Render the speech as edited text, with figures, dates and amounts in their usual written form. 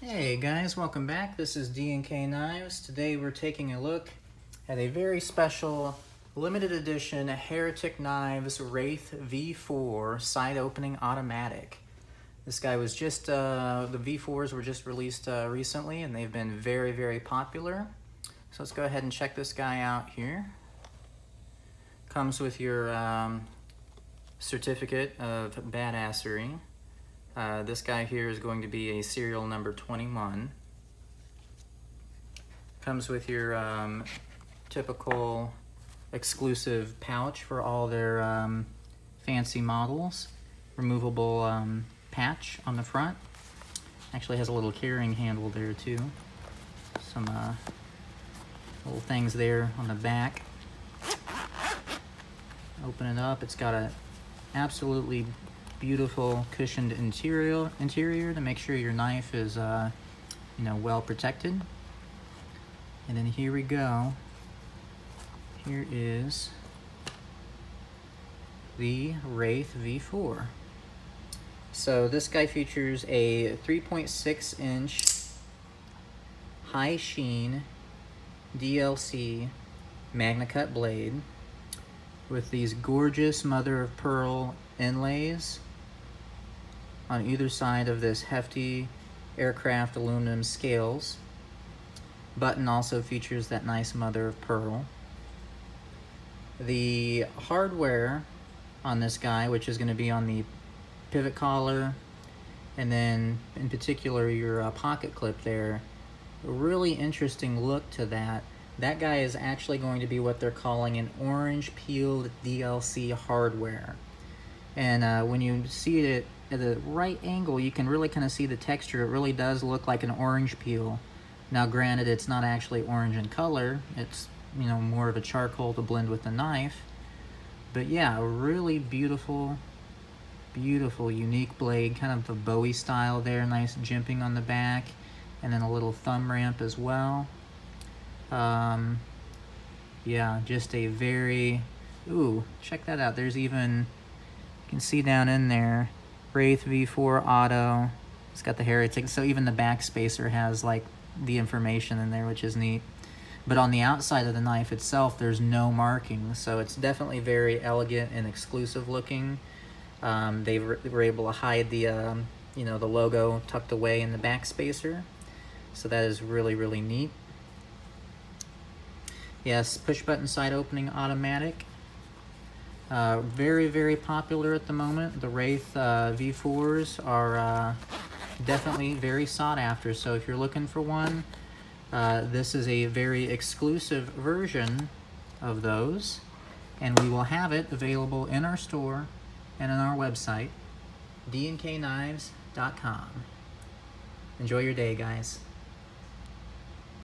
Hey guys, welcome back. This is D&K Knives. Today we're taking a look at a very special limited edition Heretic Knives Wraith V4 side opening automatic. This guy was just, the V4s were just released recently and they've been very, very popular. So let's go ahead and check this guy out here. Comes with your certificate of badassery. This guy here is going to be a serial number 21. Comes with your typical exclusive pouch for all their fancy models. Removable patch on the front. Actually has a little carrying handle there too. Some little things there on the back. Open it up, it's got a absolutely beautiful cushioned interior to make sure your knife is well protected. And then here we go. Here is the Wraith V4. So this guy features a 3.6 inch high sheen DLC Magna Cut blade with these gorgeous mother of pearl inlays on either side of this hefty aircraft aluminum scales. Button also features that nice mother of pearl. The hardware on this guy, which is going to be on the pivot collar, and then in particular your pocket clip there, a really interesting look to that. That guy is actually going to be what they're calling an orange peeled DLC hardware. And when you see it at the right angle, you can really kind of see the texture. It really does look like an orange peel. Now granted, it's not actually orange in color. It's, more of a charcoal to blend with the knife. But yeah, a really beautiful, beautiful, unique blade. Kind of a Bowie style there. Nice jimping on the back. And then a little thumb ramp as well. Yeah, just a very... Ooh, check that out. There's even... You can see down in there, Wraith V4 Auto. It's got the Heretic, so even the back spacer has like the information in there, which is neat. But on the outside of the knife itself, there's no marking, so it's definitely very elegant and exclusive looking. They were able to hide the, the logo tucked away in the back spacer, so that is really, really neat. Yes, push button side opening automatic. Very, very popular at the moment. The Wraith V4s are definitely very sought after. So if you're looking for one, this is a very exclusive version of those. And we will have it available in our store and on our website, dndknives.com. Enjoy your day, guys.